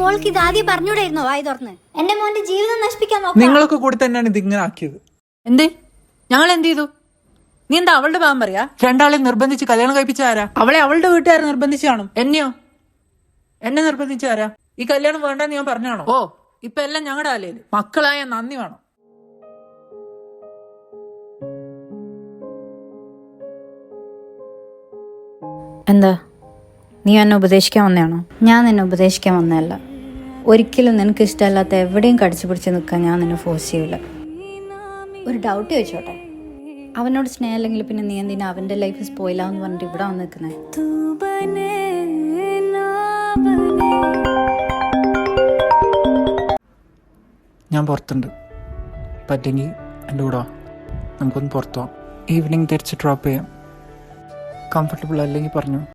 മോൾക്ക് ഇത് ആദ്യം പറഞ്ഞൂടായിരുന്നോ വായി തുറന്ന്? എന്റെ മോന്റെ ജീവിതം നശിപ്പിക്കാൻ നോക്കാം. നിങ്ങളൊക്കെ കൂടി തന്നെയാണ് ഇതിങ്ങനെ ആക്കിയത്. എന്തേ ഞങ്ങൾ എന്ത് ചെയ്തു? നീ എന്താ അവളുടെ ഭാഗം പറയാ? രണ്ടാളെ നിർബന്ധിച്ച് കല്യാണം കഴിപ്പിച്ച ആരാ? അവളെ അവളുടെ വീട്ടുകാർ നിർബന്ധിച്ചു കാണും. എന്നെയോ? എന്നെ നിർബന്ധിച്ച ആരാ? ഈ കല്യാണം വേണ്ടെന്ന് ഞാൻ പറഞ്ഞാണോ? ഓ ഇപ്പൊ എല്ലാം ഞങ്ങളുടെ ആലയില്. മക്കളായ നന്ദി വേണം. എന്താ നീ എന്നെ ഉപദേശിക്കാൻ വന്നതാണോ? ഞാൻ നിന്നെ ഉപദേശിക്കാൻ വന്നതല്ല. ഒരിക്കലും നിനക്ക് ഇഷ്ടമല്ലാത്ത എവിടെയും കടിച്ചു പിടിച്ച് നിൽക്കാൻ ഞാൻ നിന്നെ ഫോഴ്സ് ചെയ്യില്ല. ഒരു ഡൗട്ട് ചോദിച്ചോട്ടെ, അവനോട് സ്നേഹമില്ലെങ്കിൽ പിന്നെ നീ എന്തിനാ അവൻ്റെ ലൈഫ് സ്പോയിലാന്ന് പറഞ്ഞിട്ട് ഇവിടെ വന്ന് നിൽക്കുന്നത്? ഞാൻ പുറത്തുണ്ട്, പറ്റെങ്കിൽ എൻ്റെ കൂടെ വാ. നമുക്കൊന്ന് പുറത്തു പോവാം. ഈവനിങ് തിരിച്ച് ഡ്രോപ്പ് ചെയ്യാം. കംഫർട്ടബിൾ അല്ലെങ്കിൽ പറഞ്ഞു.